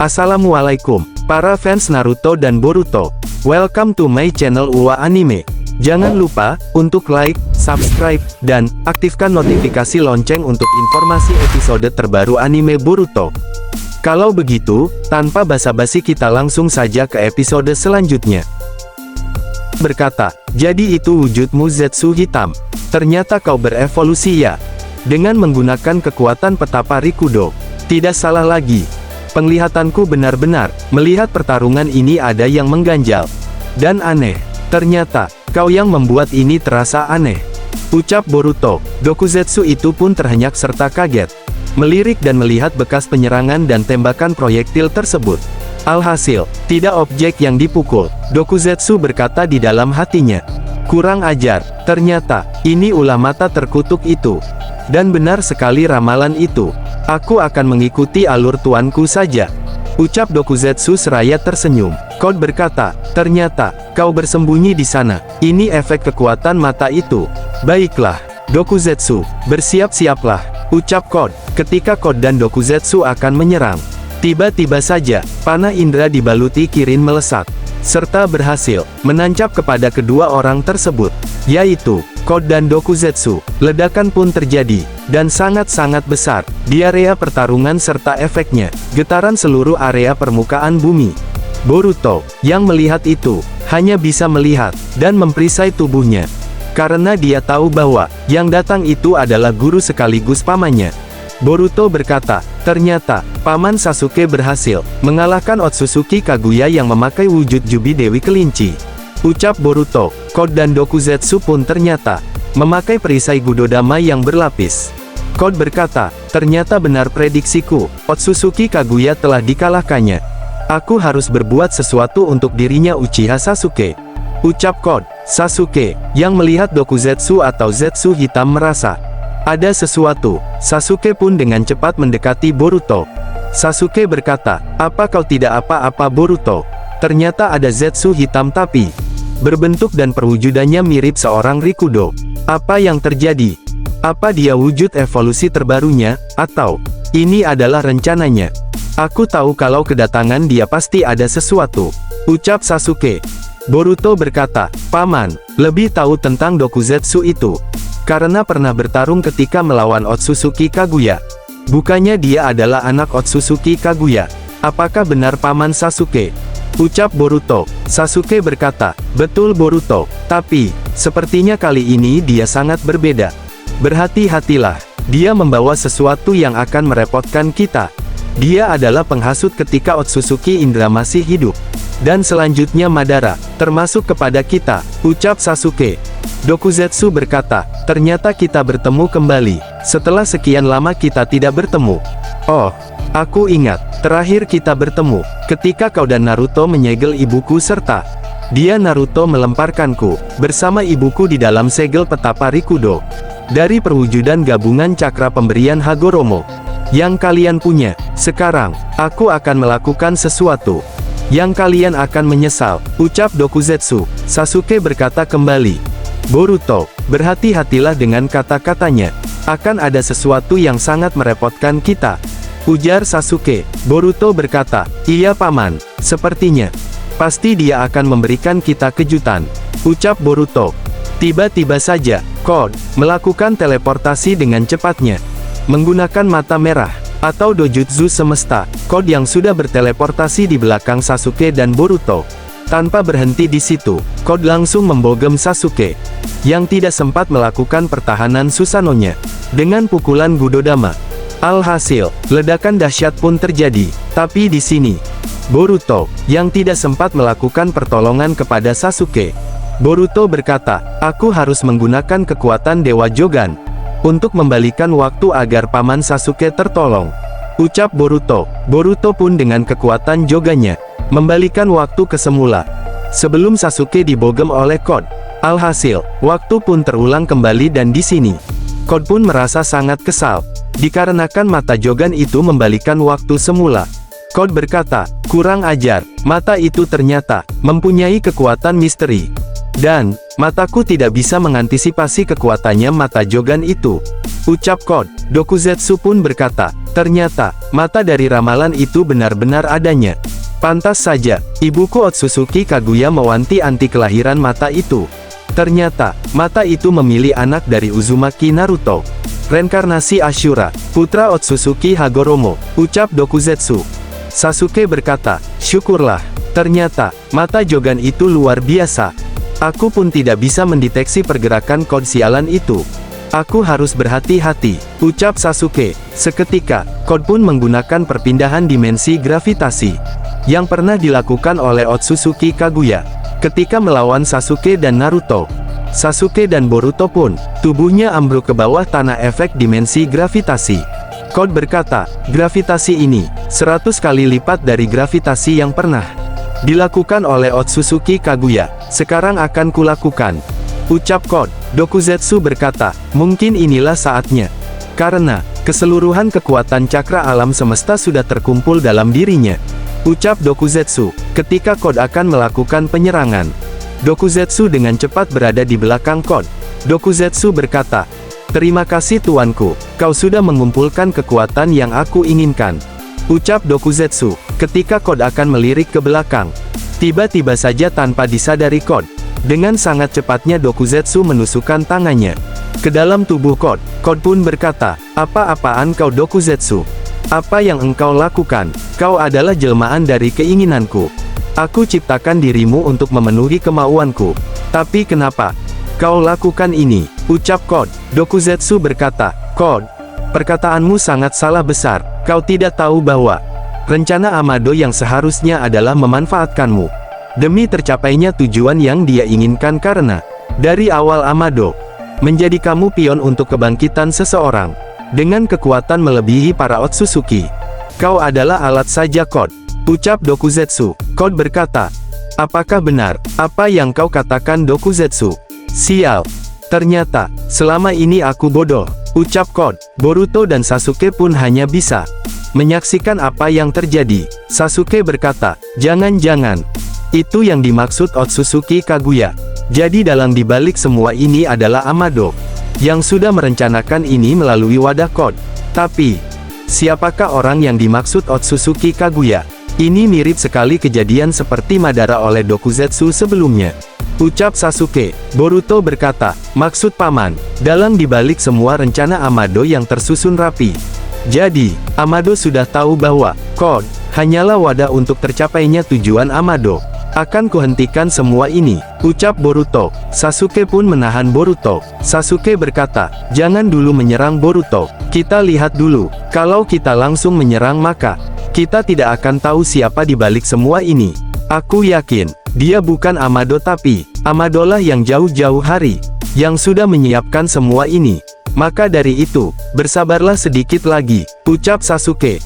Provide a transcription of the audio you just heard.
Assalamualaikum, para fans Naruto dan Boruto. Welcome to my channel UA Anime. Jangan lupa untuk like, subscribe, dan aktifkan notifikasi lonceng untuk informasi episode terbaru anime Boruto. Kalau begitu, tanpa basa-basi kita langsung saja ke episode selanjutnya. Berkata, jadi itu wujudmu Zetsu hitam. Ternyata kau berevolusi ya. Dengan menggunakan kekuatan petapa Rikudo. Tidak salah lagi. Penglihatanku benar-benar melihat pertarungan ini ada yang mengganjal. Dan aneh. Ternyata, kau yang membuat ini terasa aneh. Ucap Boruto. Dokuzetsu itu pun terhenyak serta kaget. Melirik dan melihat bekas penyerangan dan tembakan proyektil tersebut. Alhasil, tidak objek yang dipukul. Dokuzetsu berkata di dalam hatinya. Kurang ajar, ternyata, ini ulah mata terkutuk itu. Dan benar sekali ramalan itu. Aku akan mengikuti alur tuanku saja. Ucap Dokuzetsu seraya tersenyum. Code berkata, ternyata, kau bersembunyi di sana. Ini efek kekuatan mata itu. Baiklah, Dokuzetsu, bersiap-siaplah. Ucap Code, ketika Code dan Dokuzetsu akan menyerang. Tiba-tiba saja, panah indera dibaluti Kirin melesat. Serta berhasil, menancap kepada kedua orang tersebut. Yaitu, Code dan Dokuzetsu. Ledakan pun terjadi, dan sangat-sangat besar, di area pertarungan serta efeknya, getaran seluruh area permukaan bumi. Boruto, yang melihat itu, hanya bisa melihat, dan memperisai tubuhnya. Karena dia tahu bahwa, yang datang itu adalah guru sekaligus pamannya. Boruto berkata, ternyata, Paman Sasuke berhasil, mengalahkan Otsutsuki Kaguya yang memakai wujud Jubi Dewi Kelinci. Ucap Boruto, Code dan Dokuzetsu pun ternyata, memakai perisai Gudodama yang berlapis. Code berkata, ternyata benar prediksiku, Otsutsuki Kaguya telah dikalahkannya. Aku harus berbuat sesuatu untuk dirinya Uchiha Sasuke. Ucap Code, Sasuke, yang melihat Dokuzetsu atau Zetsu hitam merasa, ada sesuatu. Sasuke pun dengan cepat mendekati Boruto. Sasuke berkata, apa kau tidak apa-apa Boruto? Ternyata ada Zetsu hitam tapi berbentuk dan perwujudannya mirip seorang Rikudo. Apa yang terjadi? Apa dia wujud evolusi terbarunya, atau ini adalah rencananya? Aku tahu kalau kedatangan dia pasti ada sesuatu. Ucap Sasuke. Boruto berkata, Paman, lebih tahu tentang Dokuzetsu itu. Karena pernah bertarung ketika melawan Otsutsuki Kaguya. Bukannya dia adalah anak Otsutsuki Kaguya. Apakah benar Paman Sasuke? Ucap Boruto. Sasuke berkata, betul Boruto, tapi, sepertinya kali ini dia sangat berbeda. Berhati-hatilah, dia membawa sesuatu yang akan merepotkan kita. Dia adalah penghasut ketika Otsutsuki Indra masih hidup. Dan selanjutnya Madara, termasuk kepada kita, ucap Sasuke. Dokuzetsu berkata, ternyata kita bertemu kembali. Setelah sekian lama kita tidak bertemu. Oh, aku ingat, terakhir kita bertemu, ketika kau dan Naruto menyegel ibuku serta dia Naruto melemparkanku, bersama ibuku di dalam segel petapa Rikudo. Dari perwujudan gabungan cakra pemberian Hagoromo. Yang kalian punya, sekarang, aku akan melakukan sesuatu. Yang kalian akan menyesal, ucap Dokuzetsu. Sasuke berkata kembali. Boruto, berhati-hatilah dengan kata-katanya. Akan ada sesuatu yang sangat merepotkan kita. Ujar Sasuke. Boruto berkata, iya Paman, sepertinya. Pasti dia akan memberikan kita kejutan. Ucap Boruto. Tiba-tiba saja, Code, melakukan teleportasi dengan cepatnya. Menggunakan mata merah, atau dojutsu semesta, Code yang sudah berteleportasi di belakang Sasuke dan Boruto. Tanpa berhenti di situ, Code langsung membogem Sasuke, yang tidak sempat melakukan pertahanan Susanoo-nya, dengan pukulan Gudodama. Alhasil, ledakan dahsyat pun terjadi, tapi di sini, Boruto, yang tidak sempat melakukan pertolongan kepada Sasuke. Boruto berkata, aku harus menggunakan kekuatan Dewa Jogan, untuk membalikan waktu agar Paman Sasuke tertolong. Ucap Boruto. Boruto pun dengan kekuatan Jogannya, membalikan waktu ke semula. Sebelum Sasuke dibogem oleh Code. Alhasil, waktu pun terulang kembali dan di sini, Code pun merasa sangat kesal. Dikarenakan mata Jogan itu membalikan waktu semula. Code berkata, kurang ajar, mata itu ternyata mempunyai kekuatan misteri. Dan, mataku tidak bisa mengantisipasi kekuatannya mata Jogan itu. Ucap Code. Dokuzetsu pun berkata, ternyata, mata dari ramalan itu benar-benar adanya. Pantas saja, ibuku Otsutsuki Kaguya mewanti-wanti kelahiran mata itu. Ternyata, mata itu memilih anak dari Uzumaki Naruto. Reinkarnasi Ashura, putra Otsutsuki Hagoromo, ucap Dokuzetsu. Sasuke berkata, syukurlah. Ternyata, mata Jogan itu luar biasa. Aku pun tidak bisa mendeteksi pergerakan kod sialan itu. Aku harus berhati-hati, ucap Sasuke. Seketika, kod pun menggunakan perpindahan dimensi gravitasi yang pernah dilakukan oleh Otsutsuki Kaguya ketika melawan Sasuke dan Naruto. Sasuke dan Boruto pun, tubuhnya ambruk ke bawah tanah efek dimensi gravitasi. Kod berkata, gravitasi ini 100 kali lipat dari gravitasi yang pernah dilakukan oleh Otsutsuki Kaguya. Sekarang akan kulakukan, ucap kod. Dokuzetsu berkata, mungkin inilah saatnya. Karena, keseluruhan kekuatan cakra alam semesta sudah terkumpul dalam dirinya. Ucap Dokuzetsu, ketika kod akan melakukan penyerangan. Dokuzetsu dengan cepat berada di belakang kod. Dokuzetsu berkata, terima kasih tuanku, kau sudah mengumpulkan kekuatan yang aku inginkan. Ucap Dokuzetsu, ketika kod akan melirik ke belakang. Tiba-tiba saja tanpa disadari kod, dengan sangat cepatnya Dokuzetsu menusukkan tangannya ke dalam tubuh kod. Kod pun berkata, apa-apaan kau Dokuzetsu? Apa yang engkau lakukan? Kau adalah jelmaan dari keinginanku. Aku ciptakan dirimu untuk memenuhi kemauanku. Tapi kenapa kau lakukan ini? Ucap kod. Dokuzetsu berkata, kod, perkataanmu sangat salah besar. Kau tidak tahu bahwa rencana Amado yang seharusnya adalah memanfaatkanmu demi tercapainya tujuan yang dia inginkan, karena dari awal Amado menjadi kamu pion untuk kebangkitan seseorang dengan kekuatan melebihi para Otsutsuki. Kau adalah alat saja kod. Ucap Dokuzetsu. Kod berkata, apakah benar apa yang kau katakan Dokuzetsu? Sial. Ternyata, selama ini aku bodoh. Ucap kod. Boruto dan Sasuke pun hanya bisa menyaksikan apa yang terjadi. Sasuke berkata, jangan-jangan itu yang dimaksud Otsutsuki Kaguya. Jadi dalang dibalik semua ini adalah Amado yang sudah merencanakan ini melalui wadah kod. Tapi, siapakah orang yang dimaksud Otsutsuki Kaguya? Ini mirip sekali kejadian seperti Madara oleh Dokuzetsu sebelumnya. Ucap Sasuke. Boruto berkata, maksud paman, dalang dibalik semua rencana Amado yang tersusun rapi. Jadi, Amado sudah tahu bahwa kod hanyalah wadah untuk tercapainya tujuan Amado. Akan kuhentikan semua ini, ucap Boruto. Sasuke pun menahan Boruto. Sasuke berkata, jangan dulu menyerang Boruto. Kita lihat dulu. Kalau kita langsung menyerang maka kita tidak akan tahu siapa di balik semua ini. Aku yakin dia bukan Amado, tapi Amadolah yang jauh-jauh hari yang sudah menyiapkan semua ini. Maka dari itu, bersabarlah sedikit lagi, ucap Sasuke.